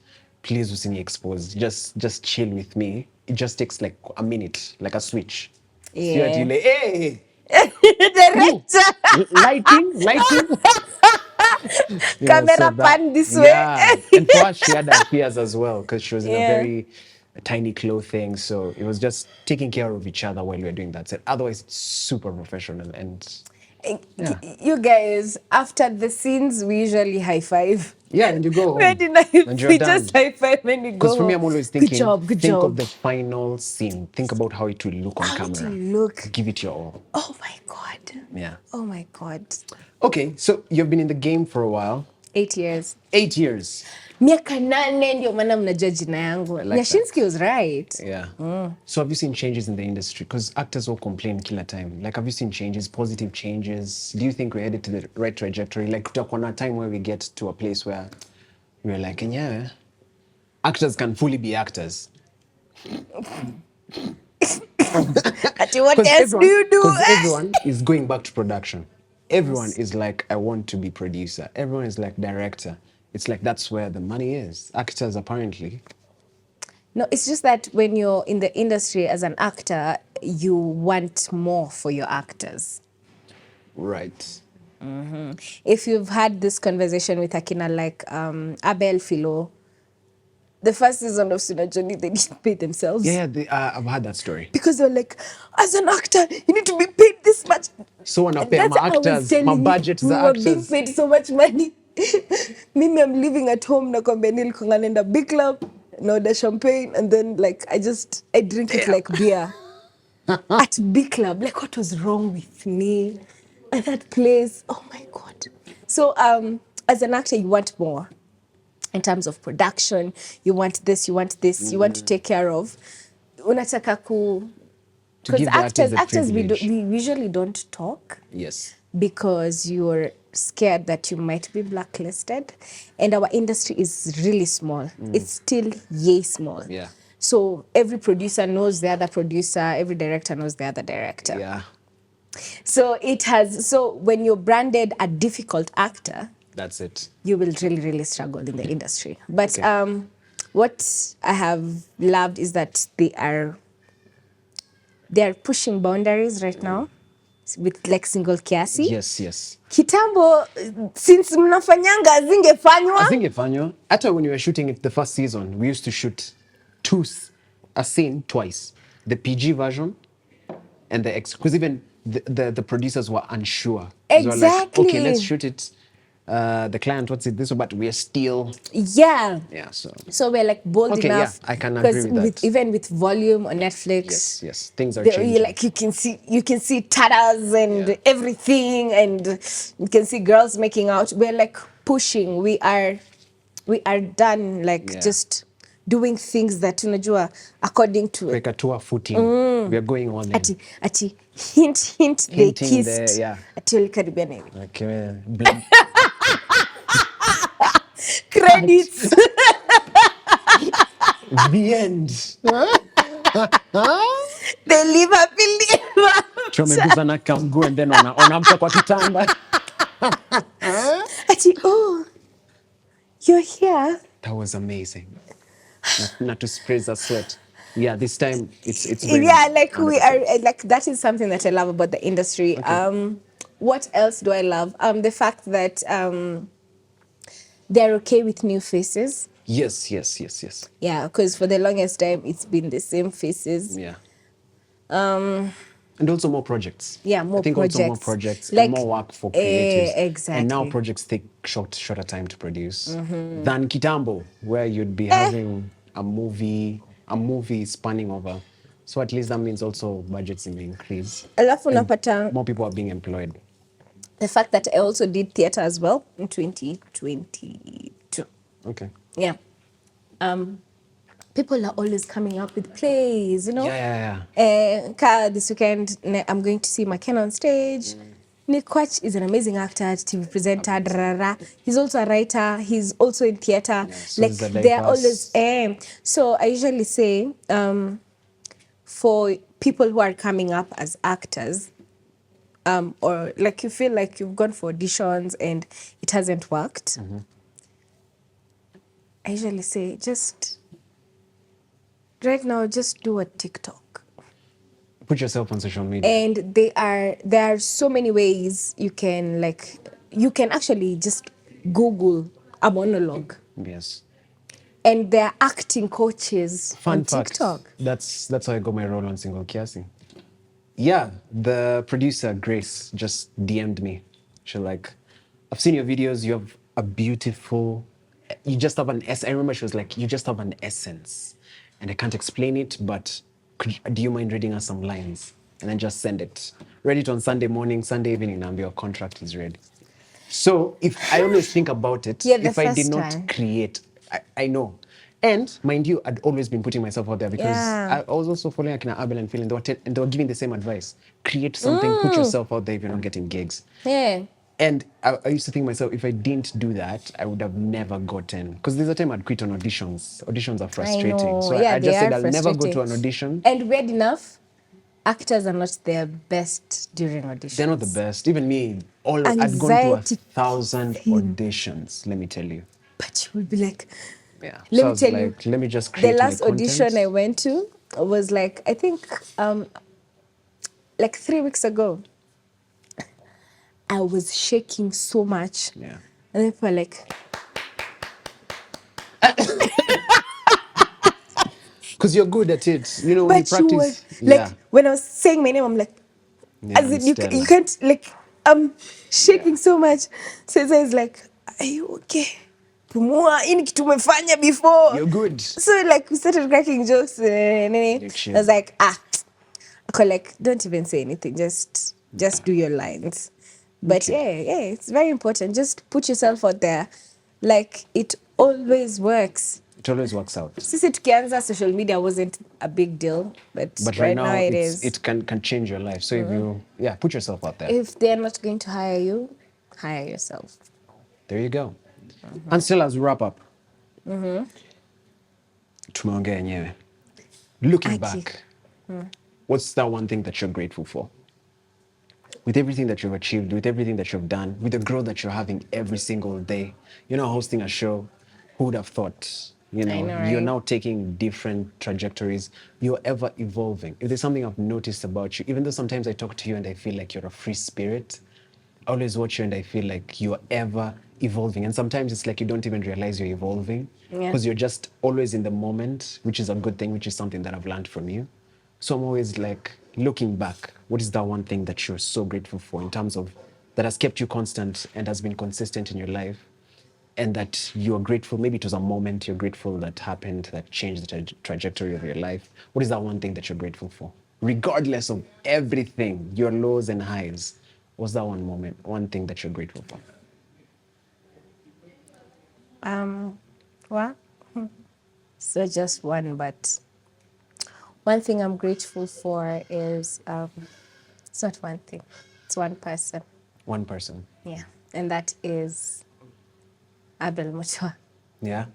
please usini expose. Just chill with me. It just takes like a minute, like a switch. Seriously, Yeah. like, hey, you, Director. lighting. So Camera that, pan this way. yeah. And for us, she had her fears as well because she was in a Yeah. very tiny clothing. So it was just taking care of each other while we were doing that set. Otherwise, it's super professional. And yeah. You guys, after the scenes, we usually high five. Yeah, and you go Where home. did I? And you're We done. just high five when we go Because for me, home. I'm always Good thinking, job, good think of job. the final scene. Think about how it will look on How it camera. will look. Give it your all. Oh my God. Yeah. Oh my God. Okay, so you've been in the game for a while. 8 years. 8 years. Miaka 8 ndio maana mnajua jina yangu. like Nyashinsky was right. Yeah. So have you seen changes in the industry? Because actors all complain killer time. Like, have you seen changes, positive changes? Do you think we're headed to the right trajectory? Like, tutakuwa a time where we get to a place where we're like, yeah, actors can fully be actors. Ati what else do you do? Because everyone is going back to production. Everyone is like, I want to be producer. Everyone is like director. It's like that's where the money is. Actors apparently. No, it's just that when you're in the industry as an actor, you want more for your actors. Right. If you've had this conversation with Akina like Abel Philo, the first season of Suna Johnny, they didn't pay themselves. Yeah, I've had that story. Because they're like, as an actor, you need to be paid this much. So when I And pay that's my how I was actors, my telling you, budget we the were being actors. paid so much money. Mimi, I'm living at home nakwambia nilikuwa naenda big club, naorder champagne, and then like I drink it like beer. At big club, like what was wrong with me? At that place, oh my God. So as an actor, you want more. In terms of production, you want this, you want to take care of. Unataka ku... To Because give the artist the actors we privilege. usually don't talk. Yes. Because you're scared that you might be blacklisted. And our industry is really small. It's still yay small. Yeah. So every producer knows the other producer, every director knows the other director. Yeah. So when you're branded a difficult actor, That's it. you will really, really struggle in the industry. But Okay. what I have loved is that they are pushing boundaries right now with like single kiasi. Yes. Kitambo, since mnafanyanga zingefanywa. Asingefanywa. Hata when we were shooting it the first season, we used to shoot a scene twice. The PG version and the X. Because even the producers were unsure. They were like, Exactly. okay, let's shoot it. The client wants it this way, but we're still... Yeah. Yeah, so... So we're like bold Okay, enough. yeah, I can agree with that. Even with volume on Netflix. Yes. Things are changing. Like you can see tatas and Yeah. everything, and you can see girls making out. We're like pushing. We are done like just doing things that unajua according to Like a tour footing. We are going on in. ati hint they Hinting kissed. there, yeah. Ati walikaribiana hivi. Okay. Credits. The end. They live happily. Tumeguzana kamgu and then wanamka kwa kitanda. Ati, oh, you're here. That was amazing. Not to sprays a sweat. Yeah, this time it's going. Yeah, like we 100%. are like that is something that I love about the industry. Okay. What else do I love? The fact that they're okay with new faces. Yes. Yeah, because for the longest time it's been the same faces. Yeah. And also more projects. Yeah, more I think projects. also more projects Like, and more work for creatives. exactly. And now projects take shorter time to produce than Kitambo, where you'd be having a movie spanning over. So at least that means also budgets will increase. Alafu And unapata more people are being employed. the fact that I also did theater as well in 2022. Okay. Yeah. people are always coming up with plays, you know. This weekend, I'm going to see McKenna on stage. Nick Quach is an amazing actor, TV presenter. He's also a writer. He's also in theater. So like is the they're diverse. always. So I usually say, for people who are coming up as actors, or like you feel like you've gone for auditions and it hasn't worked, I usually say just right now, just do a TikTok. Put yourself on social media. And there are so many ways you can actually just Google a monologue. Yes. And there are acting coaches Fun on fact. TikTok. That's how I got my role on Single Kiasi. Yeah, the producer Grace just DM'd me. She's like, I've seen your videos. You have a beautiful. You just have an essence. I remember she was like, you just have an essence, and I can't explain it. But do you mind reading us some lines? And then just send it. Read it on Sunday morning, Sunday evening, and your contract is ready. So if I always think about it, Yeah, the if I did first not time. create, I know. And mind you, I'd always been putting myself out there because Yeah. I was also following Akina Abel and feeling and they were giving the same advice. Create something, put yourself out there if you're not getting gigs. Yeah. And I used to think myself, if I didn't do that, I would have never gotten. Because there's a time I'd quit on auditions. Auditions are I frustrating. know. So Yeah, I they just are said I'll never go frustrating. to an audition. And weird enough, actors are not their best during auditions. They're not the best. Even me, I'd gone to Anxiety 1,000 auditions, let me tell you. But you will be like, Yeah. let So I me was tell like, you, let me just the create my last audition content. I went to was like, I think, like 3 weeks ago. I was shaking so much. Yeah. And then people were like, Because you're good at it. You know, when you but you were, practice. like, Yeah. when I was saying my name, I'm like, Yeah, as in, you Annstella. can't, like, I'm shaking so much. So it's like, are you okay? Pumua, hii ni kitu umefanya before. You're good. So like we started cracking jokes. I You're chill. was like, like, don't even say anything. Just do your lines. But Okay. yeah, it's very important. Just put yourself out there. Like it always works. It always works out. Sisi tukianza social media wasn't a big deal, but But right right now now, it it is. can change your life. So if you, put yourself out there. If they're not going to hire you, hire yourself. There you go. And still, as we wrap up, tumeongea yenyewe. Looking Aki. back, what's that one thing that you're grateful for? With everything that you've achieved, with everything that you've done, with the growth that you're having every single day, you're now hosting a show. Who would have thought? You know, know, you're right? now taking different trajectories. You're ever evolving. If there's something I've noticed about you, even though sometimes I talk to you and I feel like you're a free spirit, I always watch you and I feel like you're ever evolving. And sometimes it's like you don't even realize you're evolving Yeah. because you're just always in the moment, which is a good thing, which is something that I've learned from you. So I'm always like looking back, what is that one thing that you're so grateful for in terms of that has kept you constant and has been consistent in your life? And that you're grateful, maybe it was a moment you're grateful that happened that changed the trajectory of your life. What is that one thing that you're grateful for? Regardless of everything, your lows and highs, what's that one moment, one thing that you're grateful for? What? So just one, but one thing I'm grateful for is it's not one thing, it's one person. One person. Yeah. And that is Abel Mutua. Yeah?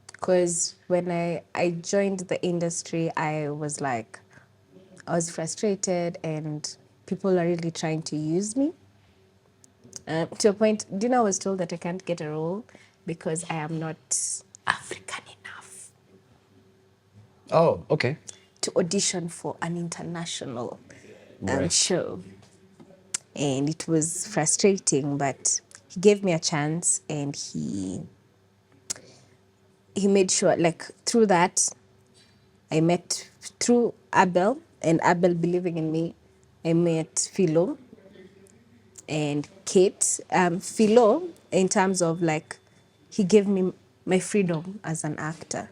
Because when I joined the industry, I was frustrated and people are really trying to use me. To a point, I was told that I can't get a role because I am not African enough Oh, okay. to audition for an international Right. show. And it was frustrating, but he gave me a chance and he made sure, like, through that, I met, through Abel and Abel believing in me, I met Philo and Kate. Philo, in terms of like, he gave me my freedom as an actor,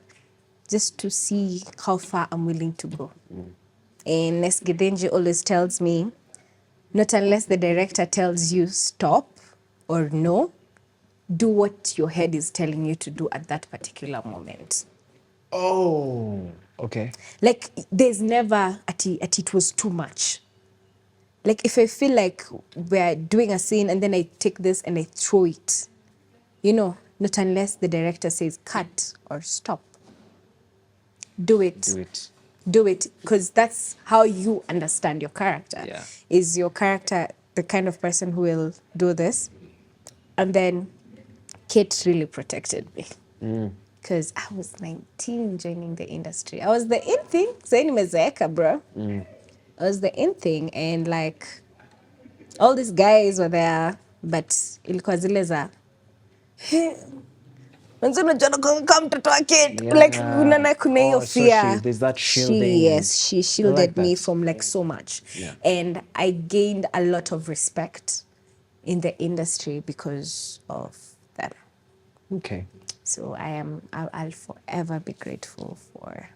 just to see how far I'm willing to go. And Nes Gidenji always tells me, not unless the director tells you stop or no, do what your head is telling you to do at that particular moment. Oh, okay. Like there's never at it was too much. Like if I feel like we're doing a scene and then I take this and I throw it, not unless the director says cut or stop. Do it. Do it. Do it, because that's how you understand your character. Yeah. Is your character the kind of person who will do this? And then Kate really protected me. Because I was 19 joining the industry. I was the in thing. Sasa nimezeeka, bro. I was the in thing, and like all these guys were there, but ilikuwa zile za kama mtoto wa Kate. Like unaona kuna hiyo fear. There's that shielding. Yes, she shielded me that. from like so much. Yeah. And I gained a lot of respect in the industry because of that. Okay. So I'll forever be grateful for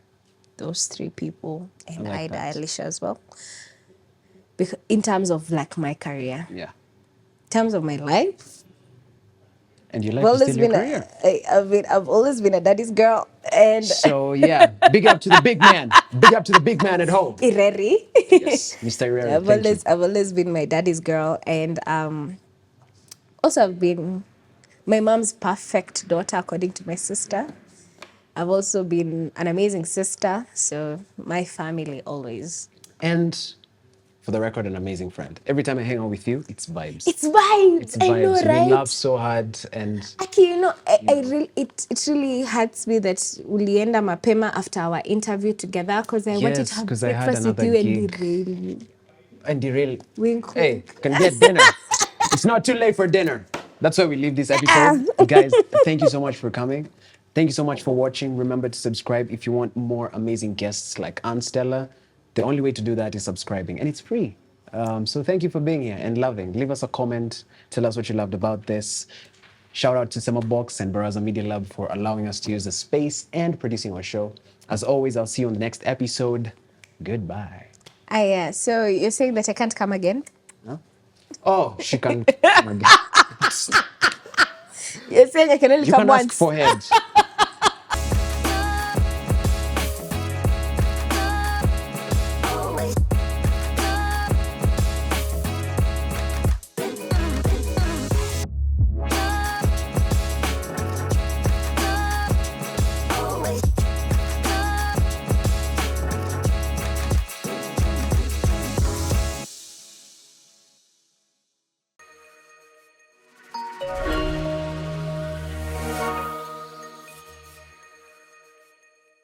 those three people, and like Ida, that. Alicia as well. Because in terms of like my career, Yeah. in terms of my life, And you like to steal your career. I've always been a daddy's girl, and So yeah, big up to the big man. Big up to the big man at home. Ireri. Yes, Mr. Ireri. I've always been my daddy's girl, and also I've been my mom's perfect daughter, according to my sister. I've also been an amazing sister, so my family always. And for the record, an amazing friend. Every time I hang out with you, it's vibes. It's vibes. It's I know, vibes. right? We laugh so hard, and Aki, it really hurts me that ulienda mapema after our interview together, because I wanted to have 'cause I had breakfast with another you gig. and really and derail. wink. Hey, can get dinner. It's not too late for dinner. That's why we leave this episode. Guys, thank you so much for coming. Thank you so much for watching. Remember to subscribe if you want more amazing guests like Annstella. The only way to do that is subscribing, and it's free. So thank you for being here and loving. Leave us a comment. Tell us what you loved about this. Shout out to Summer Box and Baraza Media Lab for allowing us to use the space and producing our show. As always, I'll see you on the next episode. Goodbye. Yeah. So you're saying that I can't come again? Oh, she can come again. You're saying I can only You come can ask once? for head.